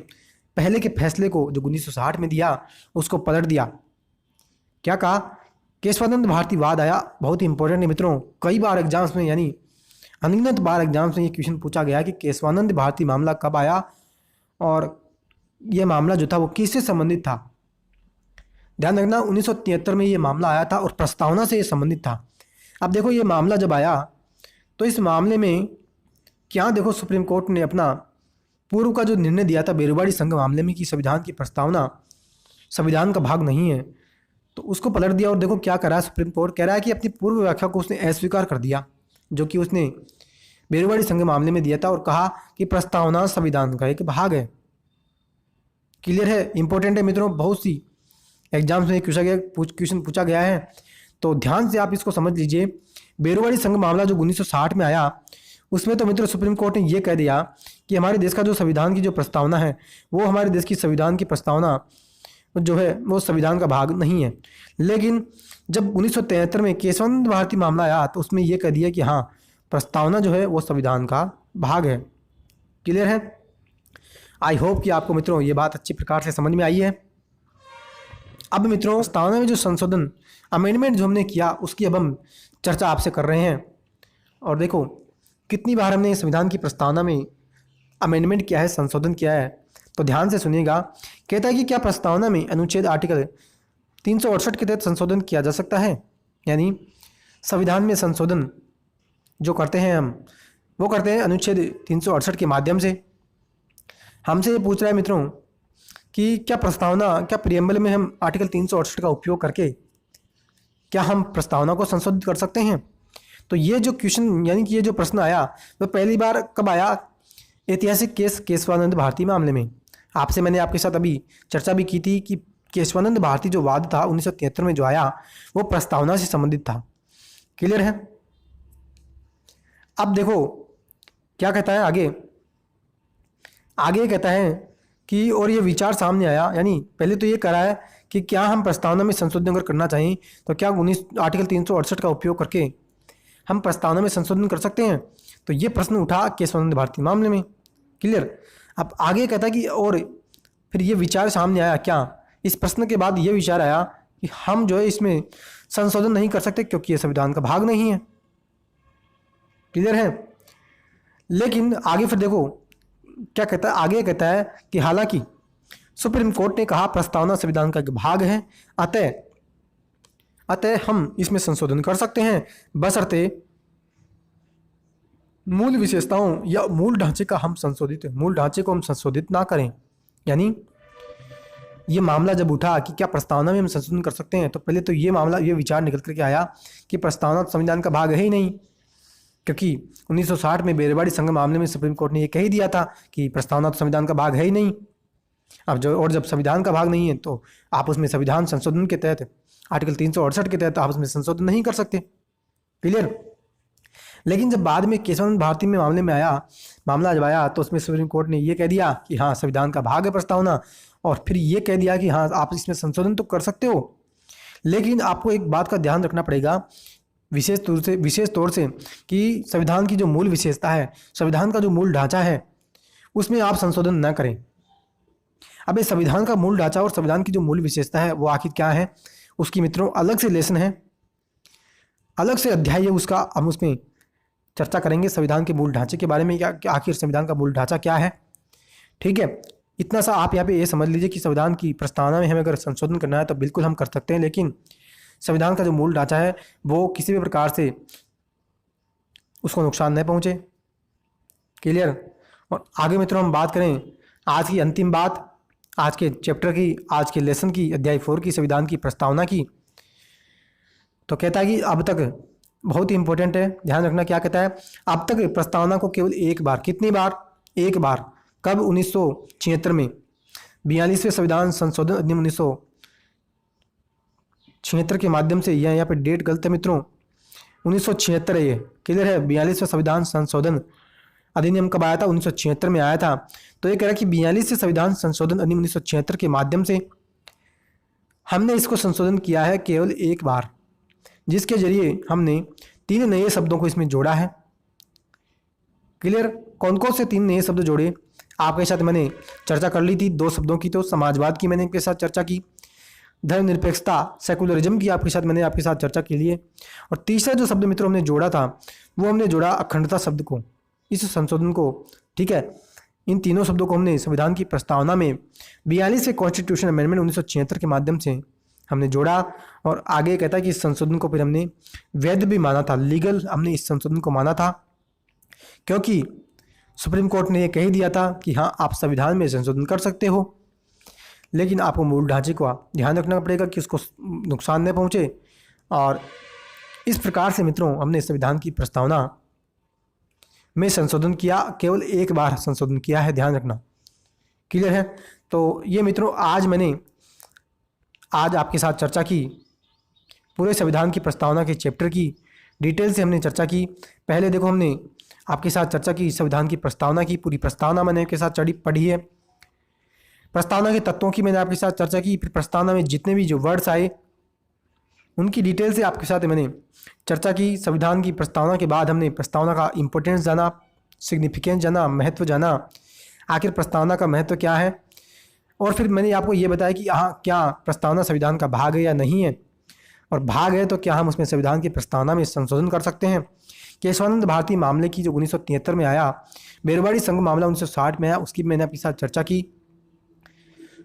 पहले के फैसले को जो 1960 में दिया उसको पलट दिया। क्या कहा? केशवानंद भारतीवाद आया। बहुत ही इंपॉर्टेंट है मित्रों, कई बार एग्जाम्स में, यानी अनगिनत बार एग्जाम्स में ये क्वेश्चन पूछा गया कि केशवानंद भारती मामला कब आया और ये मामला जो था वो किससे संबंधित था। ध्यान रखना 1973 में ये मामला आया था और प्रस्तावना से ये संबंधित था। अब देखो ये मामला जब आया तो इस मामले में क्या देखो सुप्रीम कोर्ट ने अपना पूर्व का जो निर्णय दिया था बेरूबाड़ी संघ मामले में कि संविधान की प्रस्तावना संविधान का भाग नहीं है, तो उसको पलट दिया। और देखो क्या कर रहा है सुप्रीम कोर्ट, कह रहा है कि अपनी पूर्व व्याख्या को उसने अस्वीकार कर दिया जो कि उसने बेरूबाड़ी संघ मामले में दिया था, और कहा कि प्रस्तावना संविधान का एक भाग है। क्लियर है? इंपॉर्टेंट है मित्रों, बहुत सी एग्जाम्स में क्वेश्चन पूछा गया है, तो ध्यान से आप इसको समझ लीजिए। बेरूबाड़ी संघ मामला जो 1960 में आया उसमें तो मित्रों सुप्रीम कोर्ट ने ये कह दिया कि हमारे देश का जो संविधान की जो प्रस्तावना है वो हमारे देश की संविधान की प्रस्तावना जो है वो संविधान का भाग नहीं है। लेकिन जब 1973 में केशवानंद भारती मामला आया तो उसमें ये कह दिया कि हाँ प्रस्तावना जो है वो संविधान का भाग है। क्लियर है? आई होप कि आपको मित्रों ये बात अच्छी प्रकार से समझ में आई है। अब मित्रों प्रस्तावना में जो संशोधन अमेंडमेंट जो हमने किया उसकी अब हम चर्चा आपसे कर रहे हैं। और देखो कितनी बार हमने संविधान की प्रस्तावना में अमेंडमेंट किया है, संशोधन किया है, तो ध्यान से सुनिएगा। कहता है कि क्या प्रस्तावना में अनुच्छेद आर्टिकल 368 के तहत संशोधन किया जा सकता है। यानी संविधान में संशोधन जो करते हैं हम वो करते हैं अनुच्छेद 368 के माध्यम से। हमसे ये पूछ रहा है मित्रों कि क्या प्रस्तावना, क्या प्रियम्बल में हम आर्टिकल 368 का उपयोग करके क्या हम प्रस्तावना को संशोधित कर सकते हैं। तो ये जो क्वेश्चन, यानी कि ये जो प्रश्न आया वो पहली बार कब आया? ऐतिहासिक केस केशवानंद भारती मामले में। आपसे मैंने आपके साथ अभी चर्चा भी की थी कि केशवानंद भारती जो वाद था 1973 में जो आया वो प्रस्तावना से संबंधित था। क्लियर है? अब देखो क्या कहता है आगे। आगे कहता है कि और ये विचार सामने आया, यानी पहले तो ये करा है कि क्या हम प्रस्तावना में संशोधन अगर करना चाहें तो क्या आर्टिकल 368 का उपयोग करके हम प्रस्तावना में संशोधन कर सकते हैं। तो ये प्रश्न उठा केशवानंद भारती मामले में। क्लियर? अब आगे कहता है कि और फिर ये विचार सामने आया, क्या इस प्रश्न के बाद ये विचार आया कि हम जो है इसमें संशोधन नहीं कर सकते क्योंकि ये संविधान का भाग नहीं है। क्लियर है? लेकिन आगे फिर देखो क्या कहता है, आगे कहता है कि हालांकि सुप्रीम कोर्ट ने कहा प्रस्तावना संविधान का एक भाग है, अतः अतः हम इसमें संशोधन कर सकते हैं, बशर्ते मूल विशेषताओं या मूल ढांचे को हम संशोधित ना करें। यानी ये मामला जब उठा कि क्या प्रस्तावना में हम संशोधन कर सकते हैं, तो पहले तो ये विचार निकल करके आया कि प्रस्तावना संविधान का भाग है ही नहीं, क्योंकि 1960 में बेरवाड़ी संघ मामले में सुप्रीम कोर्ट ने ये कह ही दिया था कि प्रस्तावना तो संविधान का भाग है ही नहीं। अब जब संविधान का भाग नहीं है तो आप उसमें संविधान संशोधन के तहत आर्टिकल 368 के तहत आप उसमें संशोधन नहीं कर सकते। क्लियर। लेकिन जब बाद में केशवानंद भारती में मामला जब आया तो उसमें सुप्रीम कोर्ट ने ये कह दिया कि हाँ संविधान का भाग है प्रस्तावना, और फिर ये कह दिया कि हाँ आप इसमें संशोधन तो कर सकते हो, लेकिन आपको एक बात का ध्यान रखना पड़ेगा विशेष तौर से कि संविधान की जो मूल विशेषता है, संविधान का जो मूल ढांचा है, उसमें आप संशोधन न करें। अब ये संविधान का मूल ढांचा और संविधान की जो मूल विशेषता है वो आखिर क्या है, उसकी मित्रों अलग से लेसन है, अलग से अध्याय है उसका, हम उसमें चर्चा करेंगे संविधान के मूल ढांचे के बारे में, आखिर संविधान का मूल ढांचा क्या है। ठीक है, इतना सा आप यहाँ पे ये समझ लीजिए कि संविधान की प्रस्तावना में हमें अगर संशोधन करना है तो बिल्कुल हम कर सकते हैं, लेकिन संविधान का जो मूल ढांचा है वो किसी भी प्रकार से उसको नुकसान न पहुंचे। क्लियर। और आगे मित्रों हम बात करें आज की अंतिम बात, आज के चैप्टर की, आज के लेसन की, अध्याय 4 की, संविधान की प्रस्तावना की। तो कहता है कि अब तक, बहुत ही इंपॉर्टेंट है, ध्यान रखना क्या कहता है, अब तक प्रस्तावना को केवल एक बार, कितनी बार, एक बार, कब, 1976 में 42वें संविधान संशोधन अधिनियम 1976 के माध्यम से, यहाँ पे डेट गलत है मित्रों, 1976 है ये। क्लियर है। 42वें संविधान संशोधन अधिनियम कब आया था, 1976 में आया था। तो ये कह रहा है कि 42वें संविधान संशोधन अधिनियम 1976 के माध्यम से हमने इसको संशोधन किया है केवल एक बार, जिसके जरिए हमने 3 नए शब्दों को इसमें जोड़ा है। क्लियर। कौन कौन से 3 नए शब्द जोड़े आपके साथ मैंने चर्चा कर ली थी, 2 शब्दों की तो समाजवाद की मैंने आपके साथ चर्चा की, धर्मनिरपेक्षता सेकुलरिज्म की आपके साथ चर्चा की लिए, और तीसरा जो शब्द मित्रों हमने जोड़ा था वो हमने जोड़ा अखंडता शब्द को, इस संशोधन को। ठीक है, इन तीनों शब्दों को हमने संविधान की प्रस्तावना में 42वें कॉन्स्टिट्यूशन अमेंडमेंट 1976 के माध्यम से हमने जोड़ा, और आगे कहता है कि इस संशोधन को फिर हमने वैध भी माना था, लीगल हमने इस संशोधन को माना था, क्योंकि सुप्रीम कोर्ट ने यह कह दिया था कि हाँ आप संविधान में संशोधन कर सकते हो, लेकिन आपको मूल ढांचे को ध्यान रखना पड़ेगा कि उसको नुकसान न पहुंचे। और इस प्रकार से मित्रों हमने संविधान की प्रस्तावना में संशोधन किया, केवल एक बार संशोधन किया है, ध्यान रखना। क्लियर है। तो ये मित्रों आज आपके साथ चर्चा की, पूरे संविधान की प्रस्तावना के चैप्टर की डिटेल से हमने चर्चा की। पहले देखो हमने आपके साथ चर्चा की संविधान की प्रस्तावना की, पूरी प्रस्तावना मैंने आपके साथ पढ़ी है, प्रस्तावना के तत्वों की मैंने आपके साथ चर्चा की, फिर प्रस्तावना में जितने भी जो वर्ड्स आए उनकी डिटेल से आपके साथ मैंने चर्चा की। संविधान की प्रस्तावना के बाद हमने प्रस्तावना का इम्पोर्टेंस जाना, सिग्निफिकेंस जाना, महत्व जाना, आखिर प्रस्तावना का महत्व क्या है, और फिर मैंने आपको ये बताया कि हाँ क्या प्रस्तावना संविधान का भाग है या नहीं है, और भाग है तो क्या हम उसमें संविधान की प्रस्तावना में संशोधन कर सकते हैं। केशवानंद भारती मामले की जो 1973 में आया, बेरवाड़ी संघ मामला 1960 में आया, उसकी मैंने आपके साथ चर्चा की।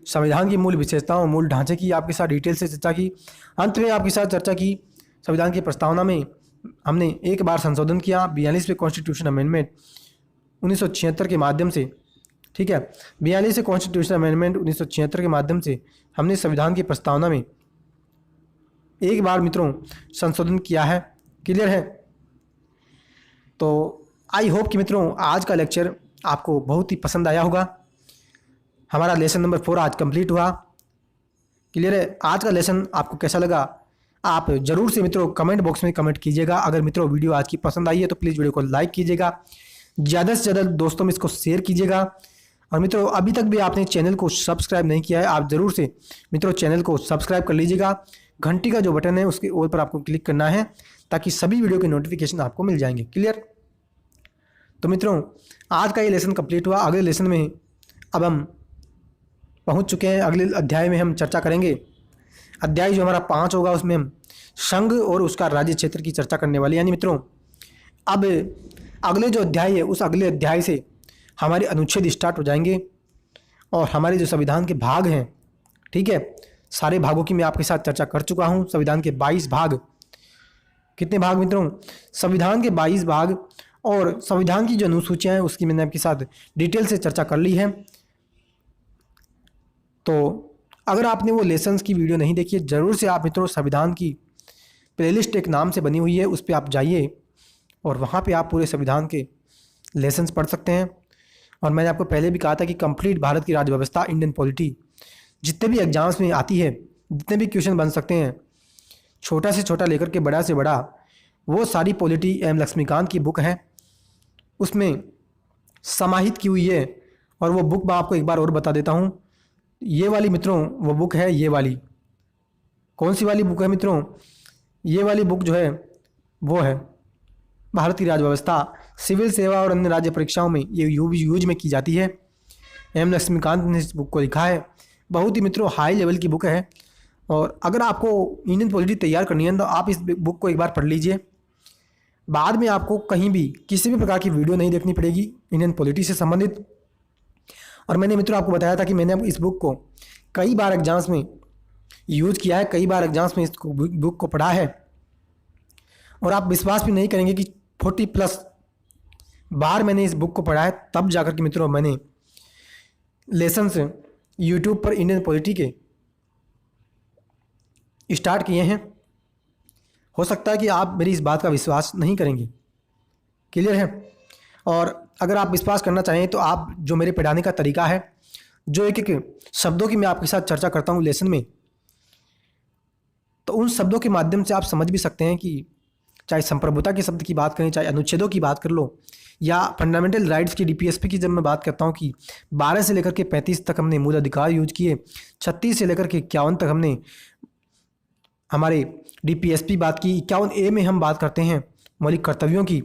संविधान की मूल विशेषताओं, मूल ढांचे की आपके साथ डिटेल से चर्चा की। अंत में आपके साथ चर्चा की संविधान की प्रस्तावना में हमने एक बार संशोधन किया 42वें कॉन्स्टिट्यूशन अमेंडमेंट 1976 के माध्यम से। ठीक है, 42वें कॉन्स्टिट्यूशन अमेंडमेंट 1976 के माध्यम से हमने संविधान की प्रस्तावना में एक बार मित्रों संशोधन किया है। क्लियर है। तो आई होप कि मित्रों आज का लेक्चर आपको बहुत ही पसंद आया होगा। हमारा लेसन नंबर 4 आज कंप्लीट हुआ। क्लियर है। आज का लेसन आपको कैसा लगा आप ज़रूर से मित्रों कमेंट बॉक्स में कमेंट कीजिएगा। अगर मित्रों वीडियो आज की पसंद आई है तो प्लीज़ वीडियो को लाइक कीजिएगा, ज़्यादा से ज़्यादा दोस्तों में इसको शेयर कीजिएगा। और मित्रों अभी तक भी आपने चैनल को सब्सक्राइब नहीं किया है, आप ज़रूर से मित्रों चैनल को सब्सक्राइब कर लीजिएगा। घंटी का जो बटन है उसके ओर पर आपको क्लिक करना है ताकि सभी वीडियो के नोटिफिकेशन आपको मिल जाएंगे। क्लियर। तो मित्रों आज का ये लेसन कंप्लीट हुआ। अगले लेसन में अब हम पहुंच चुके हैं, अगले अध्याय में हम चर्चा करेंगे। अध्याय जो हमारा 5 होगा उसमें हम संघ और उसका राज्य क्षेत्र की चर्चा करने वाले। यानी मित्रों अब अगले जो अध्याय है उस अगले अध्याय से हमारे अनुच्छेद स्टार्ट हो जाएंगे और हमारे जो संविधान के भाग हैं, ठीक है, सारे भागों की मैं आपके साथ चर्चा कर चुका हूं। संविधान के 22 भाग, कितने भाग मित्रों? संविधान के 22 भाग, और संविधान की जो अनुसूचियां हैं उसकी मैंने आपके साथ डिटेल से चर्चा कर ली है। तो अगर आपने वो लेसन्स की वीडियो नहीं देखी है, ज़रूर से आप मित्रों संविधान की प्लेलिस्ट एक नाम से बनी हुई है, उस पर आप जाइए और वहाँ पे आप पूरे संविधान के लेसन्स पढ़ सकते हैं। और मैंने आपको पहले भी कहा था कि कंप्लीट भारत की राज्य व्यवस्था, इंडियन पॉलिटी, जितने भी एग्जाम्स में आती है, जितने भी क्वेश्चन बन सकते हैं, छोटा से छोटा लेकर के बड़ा से बड़ा, वो सारी पॉलिटी एम लक्ष्मीकांत की बुक है, उसमें समाहित की हुई है। और वो बुक मैं आपको एक बार और बता देता हूँ, ये वाली मित्रों वो बुक है, ये वाली। कौन सी वाली बुक है मित्रों? ये वाली बुक जो है वो है भारत की राज्य व्यवस्था, सिविल सेवा और अन्य राज्य परीक्षाओं में ये यूज में की जाती है। एम लक्ष्मीकांत ने इस बुक को लिखा है। बहुत ही मित्रों हाई लेवल की बुक है, और अगर आपको इंडियन पॉलिटी तैयार करनी है तो आप इस बुक को एक बार पढ़ लीजिए। बाद में आपको कहीं भी किसी भी प्रकार की वीडियो नहीं देखनी पड़ेगी इंडियन पॉलिटी से संबंधित। और मैंने मित्रों आपको बताया था कि मैंने इस बुक को कई बार एग्जाम्स में यूज किया है, कई बार एग्जाम्स में इस बुक को पढ़ा है, और आप विश्वास भी नहीं करेंगे कि 40+ बार मैंने इस बुक को पढ़ा है, तब जाकर के मित्रों मैंने लेसन्स यूट्यूब पर इंडियन पॉलिटी के स्टार्ट किए हैं। हो सकता है कि आप मेरी इस बात का विश्वास नहीं करेंगे, क्लियर है? और अगर आप विश्वास करना चाहें तो आप जो मेरे पढ़ाने का तरीका है, जो एक एक शब्दों की मैं आपके साथ चर्चा करता हूँ लेसन में, तो उन शब्दों के माध्यम से आप समझ भी सकते हैं कि चाहे संप्रभुता के शब्द की बात करें, चाहे अनुच्छेदों की बात कर लो, या फंडामेंटल राइट्स की डीपीएसपी की जब मैं बात करता हूँ कि 12 से लेकर के 35 तक हमने मूल अधिकार यूज किए, 36 से लेकर के 51 तक हमने हमारे डीपीएसपी बात की, 51A में हम बात करते हैं मौलिक कर्तव्यों की,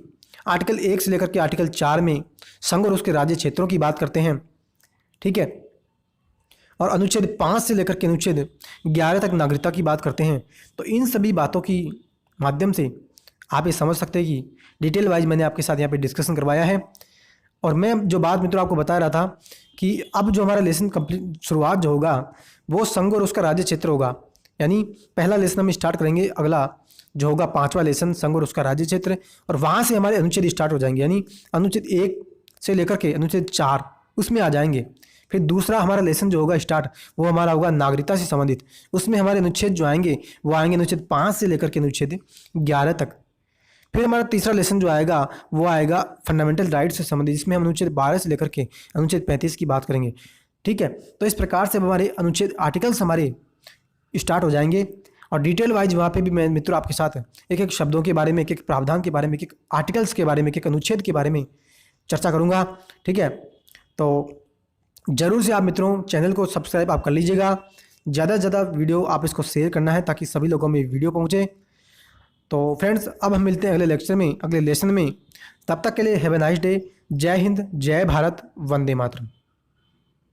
आर्टिकल 1 से लेकर के आर्टिकल 4 में संघ और उसके राज्य क्षेत्रों की बात करते हैं, ठीक है, और अनुच्छेद 5 से लेकर के अनुच्छेद 11 तक नागरिकता की बात करते हैं। तो इन सभी बातों की माध्यम से आप ये समझ सकते हैं कि डिटेल वाइज मैंने आपके साथ यहाँ पे डिस्कशन करवाया है। और मैं जो बात मित्रों आपको बता रहा था कि अब जो हमारा लेसन कंप्लीट शुरुआत जो होगा वो संघ और उसका राज्य क्षेत्र होगा, यानी पहला लेसन हम स्टार्ट करेंगे, अगला जो होगा 5वां लेसन संघ और उसका राज्य क्षेत्र, और वहाँ से हमारे अनुच्छेद स्टार्ट हो जाएंगे, यानी अनुच्छेद 1 से लेकर के अनुच्छेद 4 उसमें आ जाएंगे। फिर दूसरा हमारा लेसन जो होगा स्टार्ट, वो हमारा होगा नागरिकता से संबंधित, उसमें हमारे अनुच्छेद जो आएंगे वो आएंगे अनुच्छेद 5 से लेकर के अनुच्छेद 11 तक। फिर हमारा तीसरा लेसन जो आएगा वो आएगा फंडामेंटल राइट्स से संबंधित, जिसमें हम अनुच्छेद 12 से लेकर के अनुच्छेद 35 की बात करेंगे, ठीक है। तो इस प्रकार से हमारे अनुच्छेद आर्टिकल्स हमारे स्टार्ट हो जाएंगे, और डिटेल वाइज वहाँ पे भी मैं मित्रों आपके साथ एक एक शब्दों के बारे में, एक एक प्रावधान के बारे में, एक एक आर्टिकल्स के बारे में, एक एक अनुच्छेद के बारे में चर्चा करूँगा, ठीक है। तो ज़रूर से आप मित्रों चैनल को सब्सक्राइब आप कर लीजिएगा, ज़्यादा से ज़्यादा वीडियो आप इसको शेयर करना है ताकि सभी लोगों में वीडियो पहुँचे। तो फ्रेंड्स अब हम मिलते हैं अगले लेक्चर में, अगले लेसन में। तब तक के लिए हैव ए नाइस डे। जय हिंद, जय भारत, वंदे मातरम।